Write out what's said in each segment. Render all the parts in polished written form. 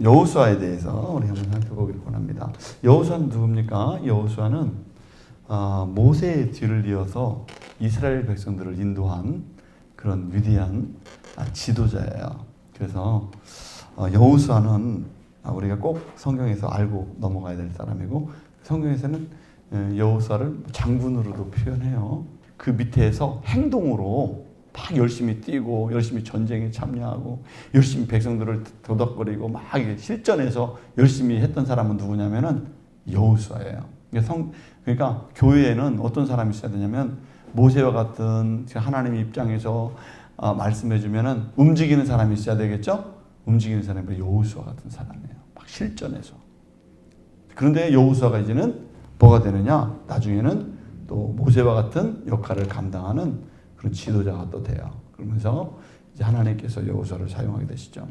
여호수아에 대해서 우리 한번 살펴보기를 원합니다. 여호수아는 누굽니까? 여호수아는 모세의 뒤를 이어서 이스라엘 백성들을 인도한 그런 위대한 지도자예요. 그래서 여호수아는 우리가 꼭 성경에서 알고 넘어가야 될 사람이고, 성경에서는 여호수아를 장군으로도 표현해요. 그 밑에서 행동으로 막 열심히 뛰고 열심히 전쟁에 참여하고 열심히 백성들을 도닥거리고 막 실전에서 열심히 했던 사람은 누구냐면은 여호수아예요. 그러니까 교회에는 어떤 사람이 있어야 되냐면, 모세와 같은 하나님 입장에서 말씀해 주면은 움직이는 사람이 있어야 되겠죠? 움직이는 사람이 여호수아 같은 사람이에요. 막 실전에서. 그런데 여호수아가 이제는 뭐가 되느냐? 나중에는 또 모세와 같은 역할을 감당하는 그런 지도자가 또 돼요. 그러면서 이제 하나님께서 여호수아를 사용하게 되시죠.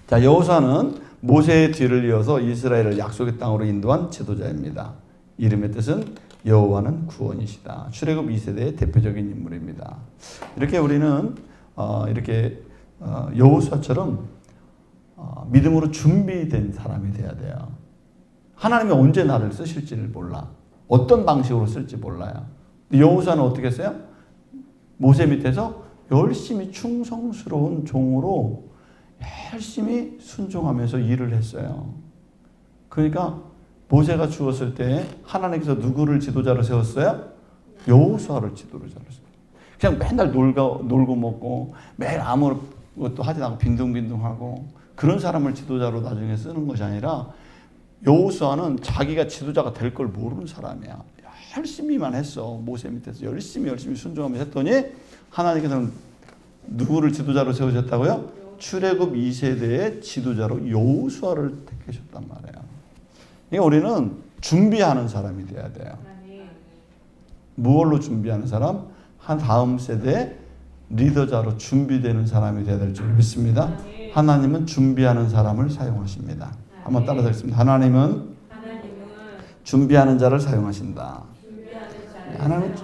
자, 여호수아는 모세의 뒤를 이어서 이스라엘을 약속의 땅으로 인도한 지도자입니다. 이름의 뜻은 여호와는 구원이시다. 출애굽 2세대의 대표적인 인물입니다. 이렇게 우리는 여호수아처럼 믿음으로 준비된 사람이 돼야 돼요. 하나님이 언제 나를 쓰실지를 몰라. 어떤 방식으로 쓸지 몰라요. 여호수아는 어떻게 했어요? 모세 밑에서 열심히 충성스러운 종으로 열심히 순종하면서 일을 했어요. 그러니까 모세가 죽었을 때 하나님께서 누구를 지도자로 세웠어요? 여호수아를 지도자로 세웠어요. 그냥 맨날 놀고 먹고 매일 아무것도 하지 않고 빈둥빈둥하고 그런 사람을 지도자로 나중에 쓰는 것이 아니라, 여호수아는 자기가 지도자가 될 걸 모르는 사람이야. 열심히만 했어. 모세 밑에서 열심히 순종하면서 했더니 하나님께서는 누구를 지도자로 세우셨다고요? 출애굽 2세대의 지도자로 여호수아를 택하셨단 말이에요. 그러니까 우리는 준비하는 사람이 돼야 돼요. 무엇로 준비하는 사람? 다음 세대 리더자로 준비되는 사람이 돼야 될 줄 믿습니다. 하나님은 준비하는 사람을 사용하십니다. 한번 따라서 하겠습니다. 하나님은 준비하는 자를 사용하신다. 하나님은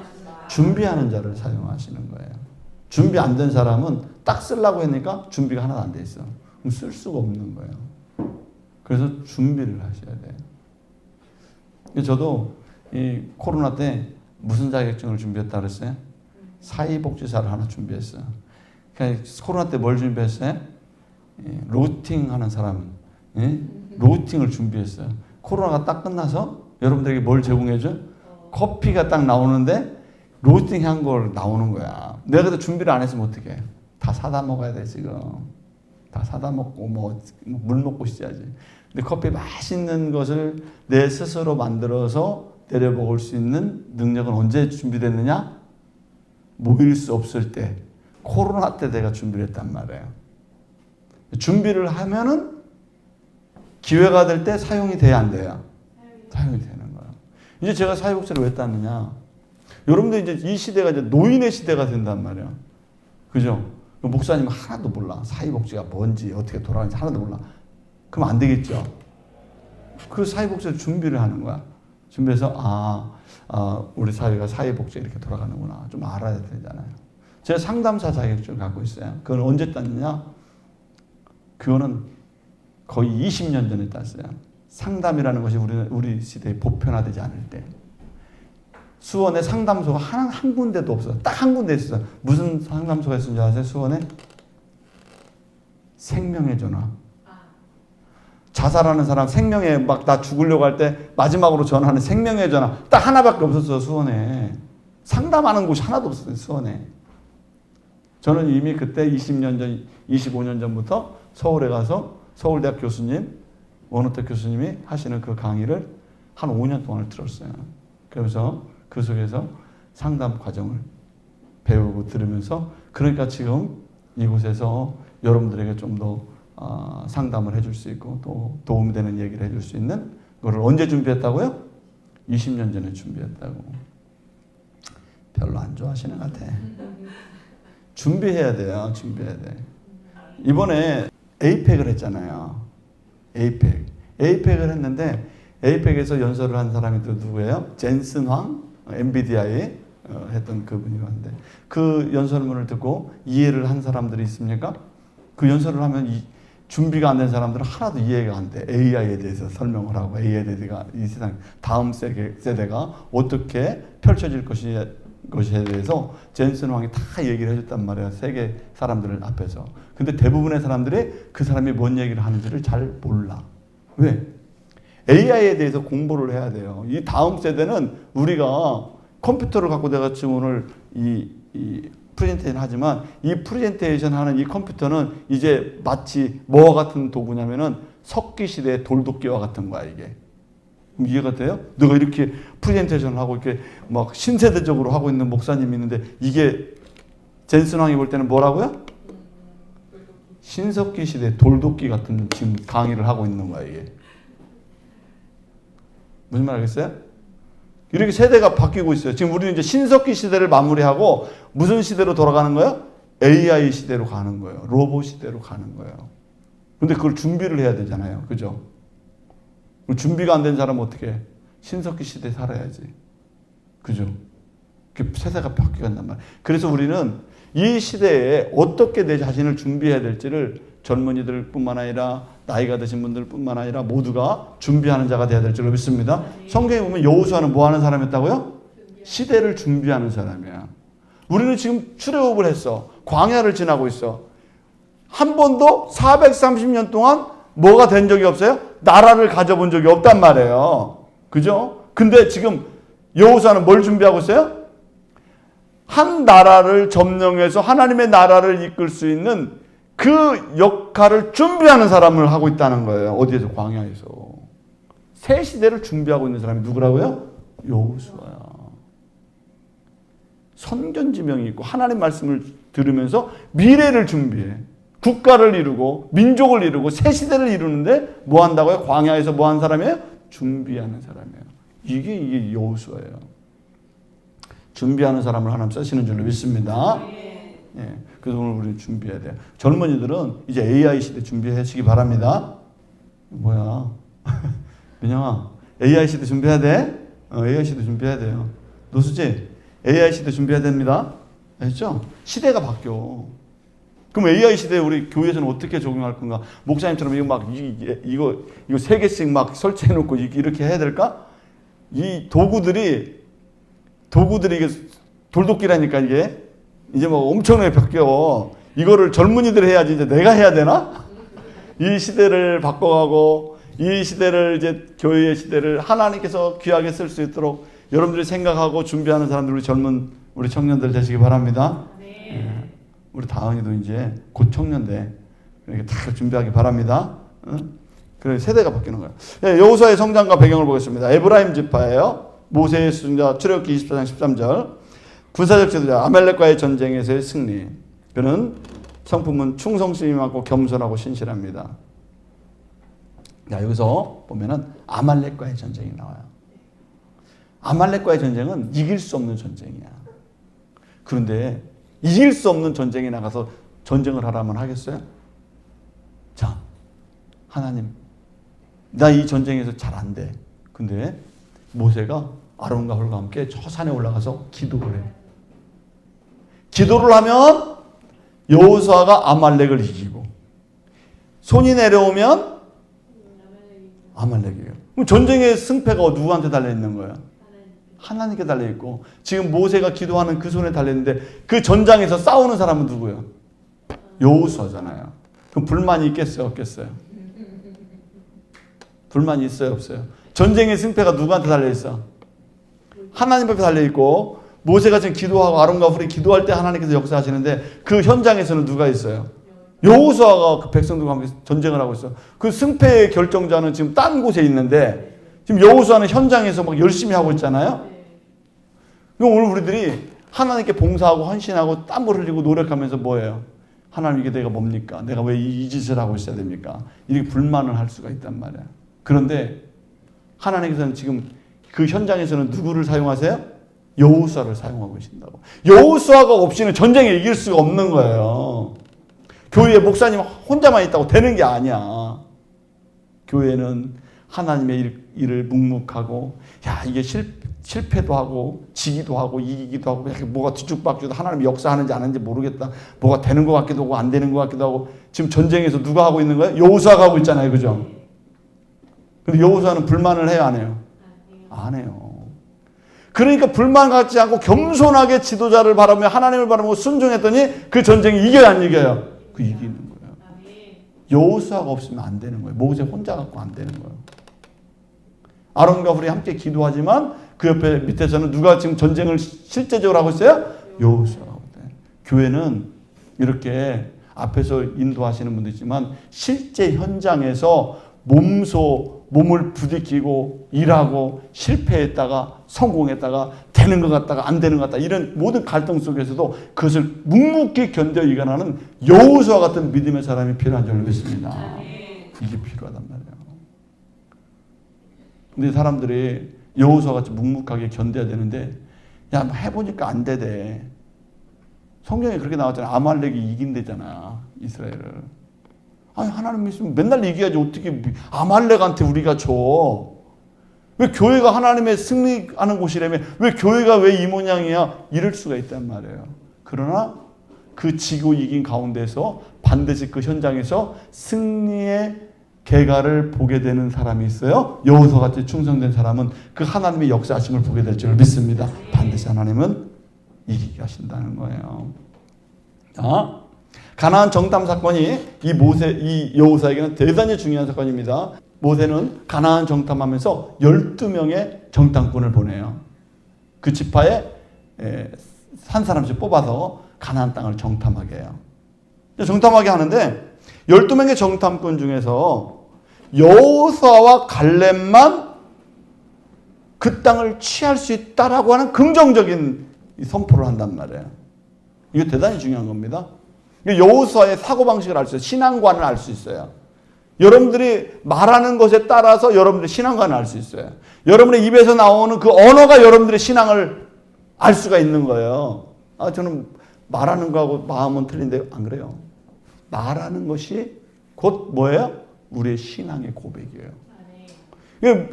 준비하는 자를 사용하시는 거예요. 준비 안 된 사람은 딱 쓰려고 하니까 준비가 하나도 안 돼 있어. 그럼 쓸 수가 없는 거예요. 그래서 준비를 하셔야 돼요. 저도 이 코로나 때 무슨 자격증을 준비했다 그랬어요? 사회복지사를 하나 준비했어요. 그러니까 코로나 때 뭘 준비했어요? 로팅 하는 사람은 로팅을 준비했어요. 코로나가 딱 끝나서 여러분들에게 뭘 제공해줘? 커피가 딱 나오는데 로스팅 한 걸 나오는 거야. 내가 그때 준비를 안 했으면 어떡해. 다 사다 먹어야 돼 지금. 다 사다 먹고 물 먹고 싶어야지. 근데 커피 맛있는 것을 내 스스로 만들어서 내려 먹을 수 있는 능력은 언제 준비됐느냐? 모일 수 없을 때, 코로나 때 내가 준비를 했단 말이에요. 준비를 하면은 기회가 될 때 사용이 돼야 안 돼요? 사용이 되는 거예요. 이제 제가 사회복지를 왜 땄느냐? 여러분들 이제 이 시대가 이제 노인의 시대가 된단 말이에요. 그죠? 목사님은 하나도 몰라. 사회복지가 뭔지, 어떻게 돌아가는지 하나도 몰라. 그럼 안 되겠죠? 그 사회복지를 준비를 하는 거야. 준비해서, 우리 사회가 사회복지가 이렇게 돌아가는구나. 좀 알아야 되잖아요. 제가 상담사 자격증을 갖고 있어요. 그건 언제 땄느냐? 그거는 거의 20년 전에 땄어요. 상담이라는 것이 우리 시대에 보편화되지 않을 때. 수원에 상담소가 한 군데도 없어요. 딱 한 군데 있어요. 무슨 상담소가 있었는지 아세요? 수원에? 생명의 전화. 자살하는 사람 생명의 막 나 죽으려고 할 때 마지막으로 전화하는 생명의 전화 딱 하나밖에 없었어요. 수원에. 상담하는 곳이 하나도 없었어요. 수원에. 저는 이미 그때 20년 전, 25년 전부터 서울에 가서 서울대학 교수님, 원호택 교수님이 하시는 그 강의를 한 5년 동안을 들었어요. 그러면서 그 속에서 상담 과정을 배우고 들으면서, 그러니까 지금 이곳에서 여러분들에게 좀 더 상담을 해줄 수 있고 또 도움이 되는 얘기를 해줄 수 있는 거를 언제 준비했다고요? 20년 전에 준비했다고. 별로 안 좋아하시는 것 같아. 준비해야 돼요. 준비해야 돼. 이번에 에이펙을 했잖아요. 에이펙을 했는데 에이펙에서 연설을 한 사람이 또 누구예요? 젠슨 황, 엔비디아에 했던 그분이었는데, 그 연설문을 듣고 이해를 한 사람들이 있습니까? 그 연설을 하면 준비가 안 된 사람들은 하나도 이해가 안 돼. AI에 대해서 설명을 하고 AI에 대해서 이 세상 다음 세대가 어떻게 펼쳐질 것에 대해서 젠슨 왕이 다 얘기를 해줬단 말이야. 세계 사람들 앞에서. 근데 대부분의 사람들이 그 사람이 뭔 얘기를 하는지를 잘 몰라. 왜? AI에 대해서 공부를 해야 돼요. 이 다음 세대는 우리가 컴퓨터를 갖고 내가 지금 오늘 이 프레젠테이션 하지만 이 프레젠테이션 하는 이 컴퓨터는 이제 마치 뭐와 같은 도구냐면은 석기 시대의 돌도끼와 같은 거야, 이게. 이해가 돼요? 내가 이렇게 프레젠테이션을 하고 이렇게 막 신세대적으로 하고 있는 목사님이 있는데 이게 젠슨 왕이 볼 때는 뭐라고요? 신석기 시대 돌도끼 같은 지금 강의를 하고 있는 거야, 이게. 무슨 말 알겠어요? 이렇게 세대가 바뀌고 있어요. 지금 우리는 이제 신석기 시대를 마무리하고 무슨 시대로 돌아가는 거예요? AI 시대로 가는 거예요. 로봇 시대로 가는 거예요. 근데 그걸 준비를 해야 되잖아요. 그죠? 준비가 안 된 사람은 어떻게 해? 신석기 시대에 살아야지. 그죠? 세대가 바뀌어간단 말이에요. 그래서 우리는 이 시대에 어떻게 내 자신을 준비해야 될지를 젊은이들 뿐만 아니라 나이가 드신 분들 뿐만 아니라 모두가 준비하는 자가 되어야 될 줄로 믿습니다. 성경에 보면 여호수아는 뭐 하는 사람이었다고요? 시대를 준비하는 사람이야. 우리는 지금 출애굽을 했어. 광야를 지나고 있어. 한 번도 430년 동안 뭐가 된 적이 없어요? 나라를 가져본 적이 없단 말이에요. 그죠? 근데 지금 여호수아는 뭘 준비하고 있어요? 한 나라를 점령해서 하나님의 나라를 이끌 수 있는 그 역할을 준비하는 사람을 하고 있다는 거예요. 어디에서? 광야에서. 새 시대를 준비하고 있는 사람이 누구라고요? 여호수아야. 선견지명이 있고 하나님 말씀을 들으면서 미래를 준비해. 국가를 이루고 민족을 이루고 새 시대를 이루는데 뭐 한다고요? 광야에서 뭐 한 사람이에요? 준비하는 사람이에요. 이게 여호수아예요. 준비하는 사람을 하나님 쓰시는 줄로 믿습니다. 예. 그래서 오늘 우리는 준비해야 돼요. 젊은이들은 이제 AI 시대 준비하시기 바랍니다. 뭐야? 민영아, AI 시대 준비해야 돼? AI 시대 준비해야 돼요. 노수지? AI 시대 준비해야 됩니다. 아시죠? 시대가 바뀌어. 그럼 AI 시대에 우리 교회에서는 어떻게 적용할 건가? 목사님처럼 이거 막 이거 3개씩 막 설치해 놓고 이렇게 해야 될까? 이 도구들이 이게 돌도끼라니까 이게. 이제 뭐 엄청나게 바뀌어. 이거를 젊은이들이 해야지 이제 내가 해야 되나? 이 시대를 바꿔가고 이 시대를 이제 교회의 시대를 하나님께서 귀하게 쓸 수 있도록 여러분들이 생각하고 준비하는 사람들 우리 청년들 되시기 바랍니다. 네. 우리 다은이도 이제 곧 청년 돼. 그러니까 다 준비하기 바랍니다. 그래 세대가 바뀌는 거예요. 네, 여호수아의 성장과 배경을 보겠습니다. 에브라임 지파예요. 모세의 수준자 출애굽기 24장 13절. 군사적 지도자 아말렉과의 전쟁에서의 승리. 그는 성품은 충성심이 많고 겸손하고 신실합니다. 자, 여기서 보면은 아말렉과의 전쟁이 나와요. 아말렉과의 전쟁은 이길 수 없는 전쟁이야. 그런데 이길 수 없는 전쟁에 나가서 전쟁을 하라면 하겠어요? 자, 하나님, 나 이 전쟁에서 잘 안 돼. 근데 모세가 아론과 홀과 함께 저 산에 올라가서 기도를 해. 기도를 하면 여호수아가 아말렉을 이기고 손이 내려오면 아말렉이에요. 그럼 전쟁의 승패가 누구한테 달려있는 거예요? 하나님께 달려있고 지금 모세가 기도하는 그 손에 달려있는데 그 전장에서 싸우는 사람은 누구예요? 여호수아잖아요. 그럼 불만이 있겠어요? 없겠어요? 불만이 있어요? 없어요? 전쟁의 승패가 누구한테 달려있어? 하나님 앞에 달려있고 모세가 지금 기도하고 아론과 훌이 기도할 때 하나님께서 역사하시는데 그 현장에서는 누가 있어요? 여호수아가 그 백성들과 함께 전쟁을 하고 있어. 그 승패의 결정자는 지금 딴 곳에 있는데 지금 여호수아는 현장에서 막 열심히 하고 있잖아요. 그럼 오늘 우리들이 하나님께 봉사하고 헌신하고 땀을 흘리고 노력하면서 뭐예요? 하나님 이게 내가 뭡니까? 내가 왜 이 짓을 하고 있어야 됩니까? 이렇게 불만을 할 수가 있단 말이야. 그런데 하나님께서는 지금 그 현장에서는 누구를 사용하세요? 여호수아를 사용하고 계신다고. 여호수아가 없이는 전쟁에 이길 수가 없는 거예요. 교회에 목사님 혼자만 있다고 되는 게 아니야. 교회는 하나님의 일을 묵묵하고 야 이게 실패도 하고 지기도 하고 이기기도 하고 뭐가 뒤죽박죽도 하나님이 역사하는지 안 하는지 모르겠다. 뭐가 되는 것 같기도 하고 안 되는 것 같기도 하고. 지금 전쟁에서 누가 하고 있는 거예요? 여호수아가 하고 있잖아요. 그죠? 근데 여호수아는 불만을 해요, 안 해요? 안 해요. 그러니까 불만 갖지 않고 겸손하게 지도자를 바라며 하나님을 바라보고 순종했더니 그 전쟁이 이겨요, 안 이겨요? 그 이기는 거예요. 여호수아가 없으면 안 되는 거예요. 모세 혼자 갖고 안 되는 거예요. 아론과 훌이 함께 기도하지만 그 옆에 밑에서는 누가 지금 전쟁을 실제적으로 하고 있어요? 여호수아가 하고 있어요. 교회는 이렇게 앞에서 인도하시는 분도 있지만 실제 현장에서 몸을 부딪히고 일하고 실패했다가 성공했다가 되는 것 같다가 안 되는 것 같다 이런 모든 갈등 속에서도 그것을 묵묵히 견뎌 이겨나는 여호수아 같은 믿음의 사람이 필요한 줄 믿습니다. 이게 필요하단 말이에요. 근데 사람들이 여호수아 같이 묵묵하게 견뎌야 되는데 야 해보니까 안 되대. 성경에 그렇게 나왔잖아. 아말렉이 이긴대잖아 이스라엘을. 아니 하나님 있으면 맨날 이겨야지 어떻게 아말렉한테 우리가 져. 왜 교회가 하나님의 승리하는 곳이라며 왜 교회가 왜 이 모양이야 이럴 수가 있단 말이에요. 그러나 그 지고 이긴 가운데서 반드시 그 현장에서 승리의 결과를 보게 되는 사람이 있어요. 여호수아 같이 충성된 사람은 그 하나님의 역사하심을 보게 될 줄 믿습니다. 반드시 하나님은 이기게 하신다는 거예요. 자, 가나안 정탐 사건이 이 여호수아에게는 대단히 중요한 사건입니다. 모세는 가나안 정탐하면서 12명의 정탐꾼을 보내요. 그 지파에 한 사람씩 뽑아서 가나안 땅을 정탐하게 해요. 정탐하게 하는데 12명의 정탐꾼 중에서 여호수아와 갈렙만 그 땅을 취할 수 있다라고 하는 긍정적인 선포를 한단 말이에요. 이거 대단히 중요한 겁니다. 여호수아의 사고방식을 알 수 있어요. 신앙관을 알 수 있어요. 여러분들이 말하는 것에 따라서 여러분들의 신앙관을 알 수 있어요. 여러분의 입에서 나오는 그 언어가 여러분들의 신앙을 알 수가 있는 거예요. 저는 말하는 거하고 마음은 틀린데 안 그래요. 말하는 것이 곧 뭐예요? 우리의 신앙의 고백이에요.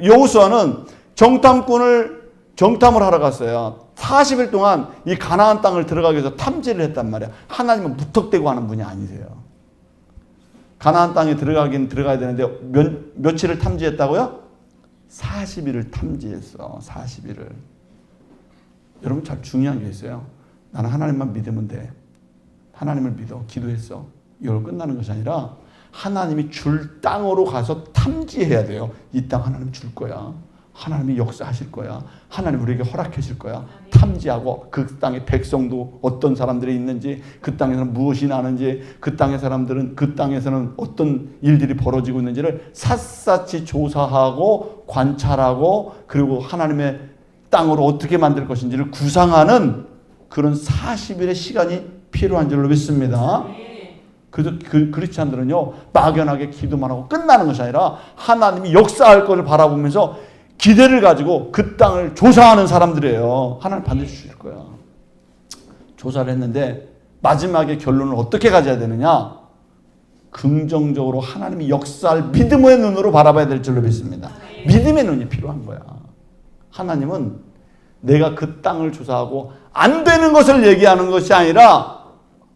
여호수아는 정탐을 하러 갔어요. 40일 동안 이 가나안 땅을 들어가기 위해서 탐지를 했단 말이야. 하나님은 무턱대고 하는 분이 아니세요. 가나안 땅에 들어가야 되는데 며칠을 탐지했다고요? 40일을 탐지했어. 40일을. 여러분 잘 중요한 게 있어요. 나는 하나님만 믿으면 돼. 하나님을 믿어. 기도했어. 이걸 끝나는 것이 아니라 하나님이 줄 땅으로 가서 탐지해야 돼요. 이 땅 하나님 줄 거야. 하나님이 역사하실 거야. 하나님 우리에게 허락해 줄 거야. 탐지하고 그 땅의 백성도 어떤 사람들이 있는지, 그 땅에서는 무엇이 나는지, 그 땅의 사람들은 그 땅에서는 어떤 일들이 벌어지고 있는지를 샅샅이 조사하고 관찰하고 그리고 하나님의 땅으로 어떻게 만들 것인지를 구상하는 그런 40일의 시간이 필요한 줄로 믿습니다. 그래서 크리스찬들은요 막연하게 기도만 하고 끝나는 것이 아니라 하나님이 역사할 것을 바라보면서 기대를 가지고 그 땅을 조사하는 사람들이에요. 하나님 반드시 주실 거야. 조사를 했는데 마지막에 결론을 어떻게 가져야 되느냐? 긍정적으로 하나님이 역사할 믿음의 눈으로 바라봐야 될 줄로 믿습니다. 믿음의 눈이 필요한 거야. 하나님은 내가 그 땅을 조사하고 안 되는 것을 얘기하는 것이 아니라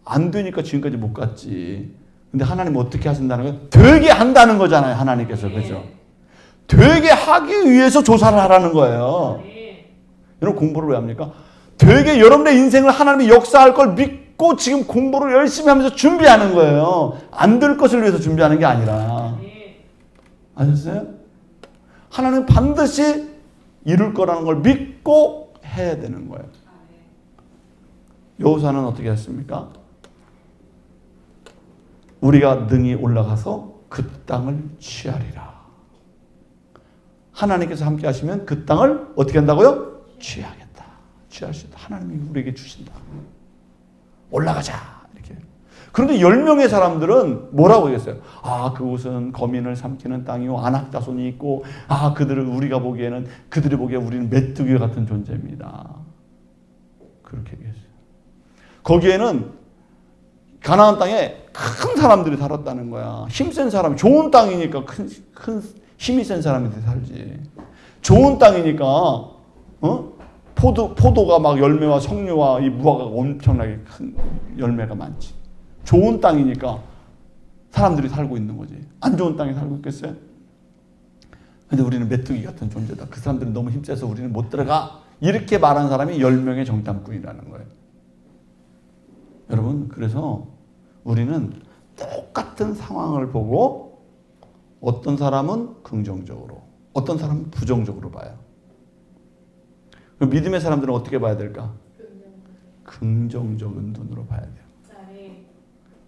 안 되니까 지금까지 못 갔지. 근데 하나님은 어떻게 하신다는 거예요? 되게 한다는 거잖아요. 하나님께서. 그죠? 되게 하기 위해서 조사를 하라는 거예요. 여러분 공부를 왜 합니까? 되게 여러분의 인생을 하나님이 역사할 걸 믿고 지금 공부를 열심히 하면서 준비하는 거예요. 안 될 것을 위해서 준비하는 게 아니라. 아셨어요? 하나님은 반드시 이룰 거라는 걸 믿고 해야 되는 거예요. 여호수아는 어떻게 했습니까? 우리가 능히 올라가서 그 땅을 취하리라. 하나님께서 함께 하시면 그 땅을 어떻게 한다고요? 취하겠다. 취할 수 있다. 하나님이 우리에게 주신다. 올라가자. 이렇게. 그런데 10명의 사람들은 뭐라고 얘기했어요? 그곳은 거민을 삼키는 땅이요. 안악자손이 있고, 우리가 보기에는, 그들이 보기에 우리는 메뚜기 같은 존재입니다. 그렇게 얘기했어요. 거기에는 가나안 땅에 큰 사람들이 살았다는 거야. 힘센 사람, 좋은 땅이니까 큰 힘이 센 사람들이 살지. 좋은 땅이니까 포도가 막 열매와 석류와 이 무화과가 엄청나게 큰 열매가 많지. 좋은 땅이니까 사람들이 살고 있는 거지. 안 좋은 땅에 살고 있겠어요? 근데 우리는 메뚜기 같은 존재다. 그 사람들은 너무 힘세서 우리는 못 들어가. 이렇게 말한 사람이 10명의 정탐꾼이라는 거예요. 여러분, 그래서 우리는 똑같은 상황을 보고 어떤 사람은 긍정적으로, 어떤 사람은 부정적으로 봐요. 그럼 믿음의 사람들은 어떻게 봐야 될까? 긍정적인 눈으로 봐야 돼요.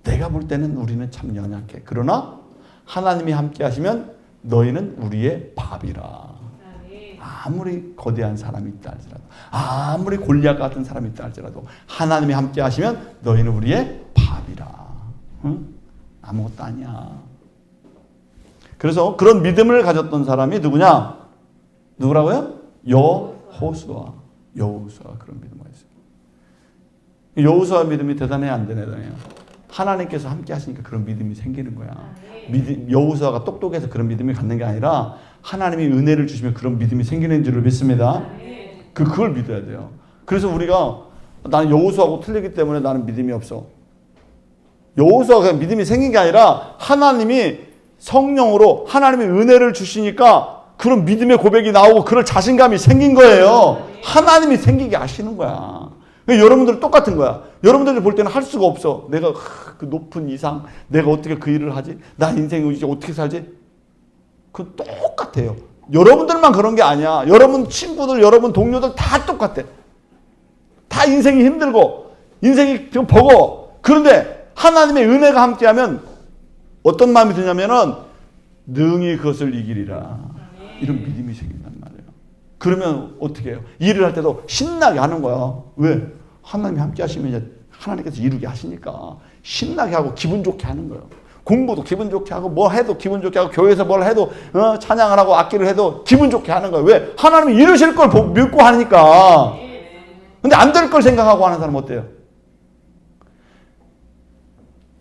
내가 볼 때는 우리는 참 연약해. 그러나 하나님이 함께 하시면 너희는 우리의 밥이라. 아무리 거대한 사람이 있다 할지라도, 아무리 골리앗 같은 사람이 있다 할지라도 하나님이 함께 하시면 너희는 우리의 밥이라. 응? 아무것도 아니야. 그래서 그런 믿음을 가졌던 사람이 누구냐? 누구라고요? 여호수아. 여호수아가 그런 믿음을 했어요. 여호수아 믿음이 대단해야 안 대단해요? 하나님께서 함께 하시니까 그런 믿음이 생기는 거야. 여호수아가 똑똑해서 그런 믿음이 갖는 게 아니라 하나님이 은혜를 주시면 그런 믿음이 생기는 줄을 믿습니다. 그걸 믿어야 돼요. 그래서 우리가 나는 여호수아하고 틀리기 때문에 나는 믿음이 없어. 여호수아가 그냥 믿음이 생긴 게 아니라 하나님이 성령으로 하나님이 은혜를 주시니까 그런 믿음의 고백이 나오고 그런 자신감이 생긴 거예요. 하나님이 생기게 하시는 거야. 여러분들은 똑같은 거야. 여러분들이 볼 때는 할 수가 없어. 내가 그 높은 이상, 내가 어떻게 그 일을 하지? 나 인생을 이제 어떻게 살지? 그 똑같아요. 여러분들만 그런 게 아니야. 여러분 친구들, 여러분 동료들 다 똑같아. 다 인생이 힘들고 인생이 좀 버거워. 그런데 하나님의 은혜가 함께하면 어떤 마음이 드냐면은 능히 그것을 이기리라. 이런 믿음이 생긴단 말이에요. 그러면 어떻게 해요? 일을 할 때도 신나게 하는 거야. 왜? 하나님이 함께 하시면 이제 하나님께서 이루게 하시니까 신나게 하고 기분 좋게 하는 거예요. 공부도 기분 좋게 하고 뭐 해도 기분 좋게 하고 교회에서 뭘 해도 찬양을 하고 악기를 해도 기분 좋게 하는 거예요. 왜? 하나님이 이루실 걸 믿고 하니까. 근데 안 될 걸 생각하고 하는 사람은 어때요?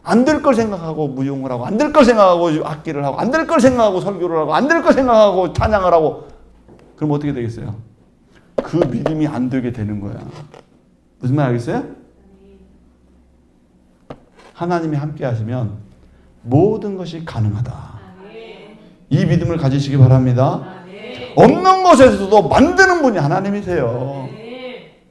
안 될 걸 생각하고 무용을 하고 안 될 걸 생각하고 악기를 하고 안 될 걸 생각하고 설교를 하고 안 될 걸 생각하고 찬양을 하고 그럼 어떻게 되겠어요? 그 믿음이 안 되게 되는 거야. 무슨 말 알겠어요? 하나님이 함께 하시면 모든 것이 가능하다. 이 믿음을 가지시기 바랍니다. 없는 것에서도 만드는 분이 하나님이세요.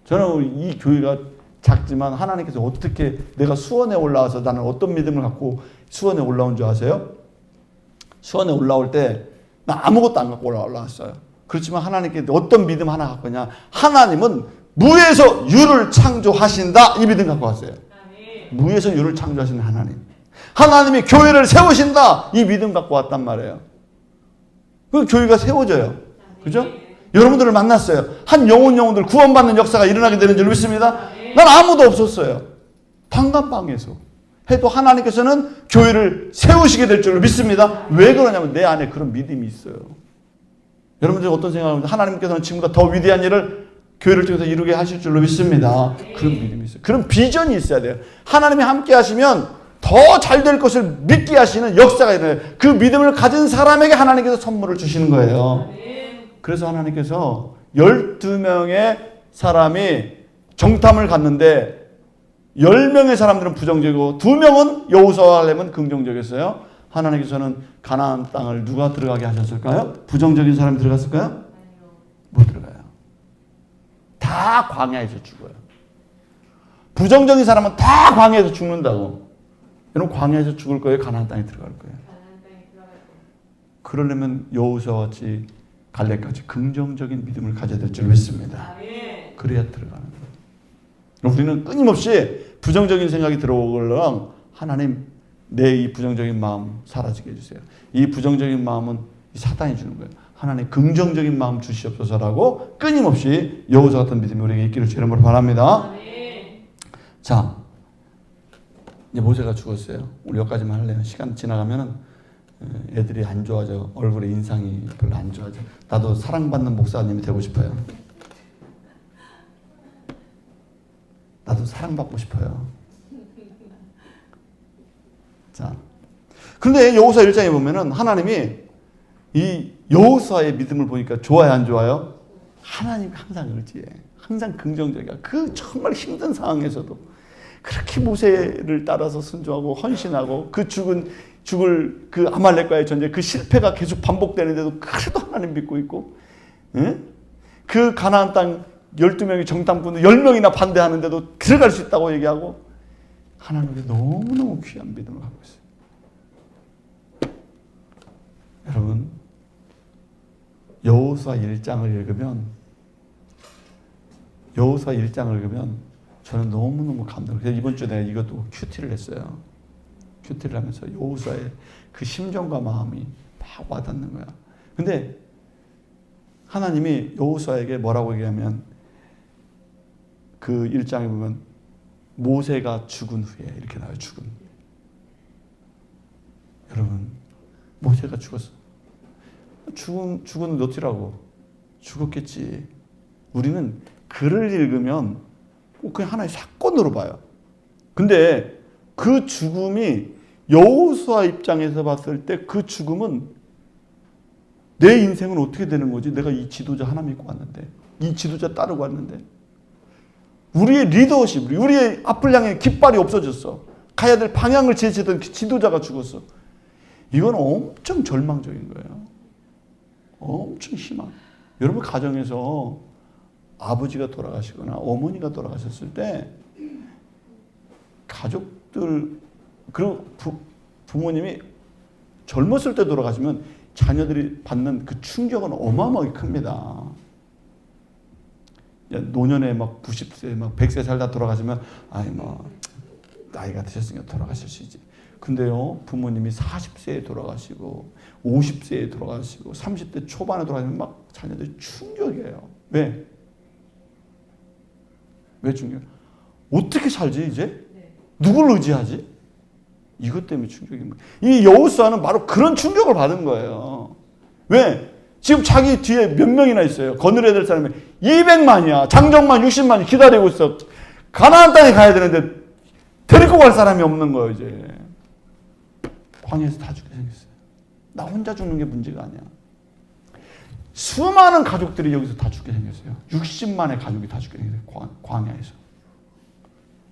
저는 이 교회가 작지만 하나님께서 어떻게 내가 수원에 올라와서 나는 어떤 믿음을 갖고 수원에 올라온 줄 아세요? 수원에 올라올 때 나 아무것도 안 갖고 올라왔어요. 그렇지만 하나님께 어떤 믿음 하나 갖고 있냐? 하나님은 무에서 유를 창조하신다. 이 믿음 갖고 왔어요. 무에서 유를 창조하시는 하나님. 하나님이 교회를 세우신다. 이 믿음 갖고 왔단 말이에요. 그 교회가 세워져요. 그죠? 여러분들을 만났어요. 한 영혼들 구원받는 역사가 일어나게 되는 줄 믿습니다. 난 아무도 없었어요. 단칸방에서 해도 하나님께서는 교회를 세우시게 될 줄 믿습니다. 왜 그러냐면 내 안에 그런 믿음이 있어요. 여러분들이 어떤 생각을 하면 하나님께서는 지금보다 더 위대한 일을 교회를 통해서 이루게 하실 줄로 믿습니다. 그런 믿음이 있어요. 그런 비전이 있어야 돼요. 하나님이 함께 하시면 더 잘 될 것을 믿게 하시는 역사가 일어나요. 그 믿음을 가진 사람에게 하나님께서 선물을 주시는 거예요. 그래서 하나님께서 12명의 사람이 정탐을 갔는데 10명의 사람들은 부정적이고 2명은 여호수아와 갈렙은 긍정적이었어요. 하나님께서는 가나안 땅을 누가 들어가게 하셨을까요? 부정적인 사람이 들어갔을까요? 못 들어가요. 다 광야에서 죽어요. 부정적인 사람은 다 광야에서 죽는다고. 여러분 광야에서 죽을 거예요? 가나안 땅에 들어갈 거예요? 그러려면 여호수아와 같이 갈렙같이 긍정적인 믿음을 가져야 될 줄 믿습니다. 그래야 들어가는 거예요. 우리는 끊임없이 부정적인 생각이 들어오려면 하나님 내 이 부정적인 마음 사라지게 해주세요. 이 부정적인 마음은 사탄이 주는 거예요. 하나님 긍정적인 마음 주시옵소서라고 끊임없이 여호수아 같은 믿음이 우리에게 있기를 주의 이름으로 바랍니다. 자, 이제 모세가 죽었어요. 우리 여기까지만 할래요. 시간 지나가면은 애들이 안 좋아져. 얼굴에 인상이 별로 안 좋아져. 나도 사랑받는 목사님이 되고 싶어요. 나도 사랑받고 싶어요. 자, 그런데 여호수아 1장에 보면은 하나님이 이 여호수아의 믿음을 보니까 좋아요, 안 좋아요? 하나님 항상 의지해. 항상 긍정적이야. 그 정말 힘든 상황에서도 그렇게 모세를 따라서 순종하고 헌신하고 그 죽을 그 아말렉과의 전쟁, 그 실패가 계속 반복되는데도 그래도 하나님 믿고 있고, 응? 그 가나안 땅 12명이 정탐꾼들 10명이나 반대하는데도 들어갈 수 있다고 얘기하고 하나님께 너무너무 귀한 믿음을 갖고 있어요. 여러분, 여호수아 1장을 읽으면 저는 너무너무 감동을. 그래서 이번 주에 내가 이것도 큐티를 했어요. 큐티를 하면서 여호수아의 그 심정과 마음이 막 와닿는 거야. 근데 하나님이 여호수아에게 뭐라고 얘기하면 그 1장에 보면 모세가 죽은 후에 이렇게 나와요. 여러분, 모세가 죽었어. 죽은 어찌라고? 죽었겠지. 우리는 글을 읽으면 그냥 하나의 사건으로 봐요. 근데 그 죽음이 여호수아 입장에서 봤을 때 그 죽음은 내 인생은 어떻게 되는 거지? 내가 이 지도자 하나 믿고 왔는데, 이 지도자 따르고 왔는데, 우리의 리더십, 우리의 앞을 향해 깃발이 없어졌어. 가야 될 방향을 제시하던 지도자가 죽었어. 이건 엄청 절망적인 거예요. 엄청 심한. 여러분 가정에서 아버지가 돌아가시거나 어머니가 돌아가셨을 때 가족들, 그리고 부모님이 젊었을 때 돌아가시면 자녀들이 받는 그 충격은 어마어마하게 큽니다. 노년에 막 90세, 막 100세 살다 돌아가시면 아이 뭐 나이가 드셨으니까 돌아가실 수 있지. 근데요, 부모님이 40세에 돌아가시고 50세에 돌아가시고 30대 초반에 돌아가시면 막 자녀들이 충격이에요. 왜? 왜 충격? 어떻게 살지 이제? 누굴 의지하지? 이것 때문에 충격입니다. 이 여호수아는 바로 그런 충격을 받은 거예요. 왜? 지금 자기 뒤에 몇 명이나 있어요. 거느려야 될 사람이 200만이야. 장정만 60만이 기다리고 있어. 가나안 땅에 가야 되는데 데리고 갈 사람이 없는 거예요. 이제 광야에서 다 죽게 생겼어요. 나 혼자 죽는 게 문제가 아니야. 수많은 가족들이 여기서 다 죽게 생겼어요. 60만의 가족이 다 죽게 생겼어요. 광야에서.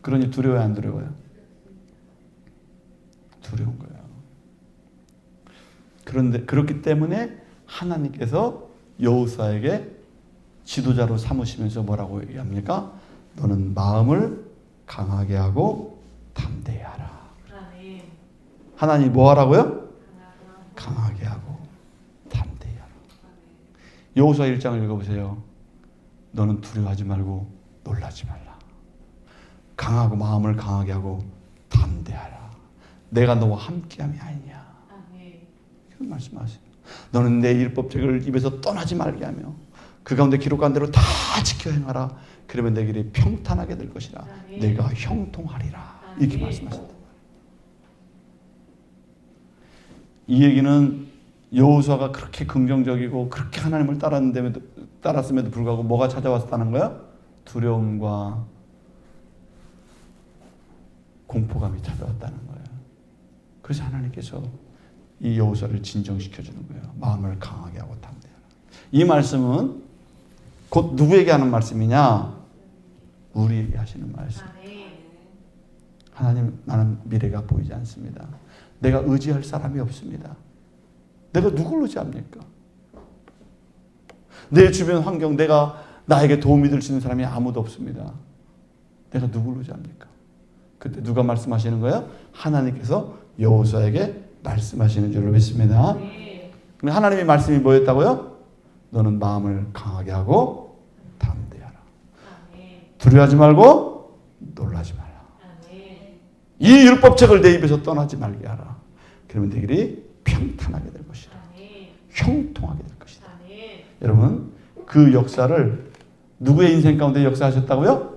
그러니 두려워요, 안 두려워요? 두려운 거예요. 그런데 그렇기 때문에 하나님께서 여호수아에게 지도자로 삼으시면서 뭐라고 얘기합니까? 너는 마음을 강하게 하고 담대히 하라. 하나님 뭐 하라고요? 강하게 하고 담대히 하라. 여호수아 1장을 읽어보세요. 너는 두려워하지 말고 놀라지 말라. 강하고 마음을 강하게 하고 담대하라. 내가 너와 함께함이 아니냐. 이런 말씀하세요. 너는 내 율법책을 입에서 떠나지 말게 하며 그 가운데 기록한 대로 다 지켜 행하라. 그러면 내 길이 평탄하게 될 것이라. 내가 형통하리라. 이렇게 말씀하셨다. 이 얘기는 여호수아가 그렇게 긍정적이고 그렇게 하나님을 따랐음에도 불구하고 뭐가 찾아왔다는 거야? 두려움과 공포감이 찾아왔다는 거예요. 그래서 하나님께서 이 여호수아를 진정시켜주는 거예요. 마음을 강하게 하고 담대하라. 이 말씀은 곧 누구에게 하는 말씀이냐? 우리에게 하시는 말씀. 하나님, 나는 미래가 보이지 않습니다. 내가 의지할 사람이 없습니다. 내가 누굴 의지합니까? 내 주변 환경, 나에게 도움이 될 수 있는 사람이 아무도 없습니다. 내가 누굴 의지합니까? 그때 누가 말씀하시는 거예요? 하나님께서 여호수아에게 말씀하시는 줄로 믿습니다. 그럼 하나님의 말씀이 뭐였다고요? 너는 마음을 강하게 하고 담대하라. 두려워하지 말고 놀라지 마라. 이 율법책을 내 입에서 떠나지 말게 하라. 그러면 내 길이 평탄하게 될 것이다. 형통하게 될 것이다. 여러분, 그 역사를 누구의 인생 가운데 역사하셨다고요?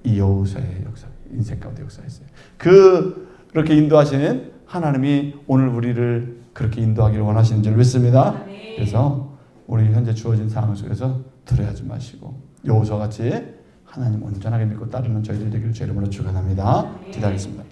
이 여호수아의 역사, 인생 가운데 역사했어요. 그렇게 인도하시는 하나님이 오늘 우리를 그렇게 인도하기를 원하시는 줄 믿습니다. 그래서 우리 현재 주어진 상황 속에서 두려워하지 마시고 여호수아 같이 하나님 온전하게 믿고 따르는 저희들 되기를 주의 이름으로 축원합니다. 기도하겠습니다.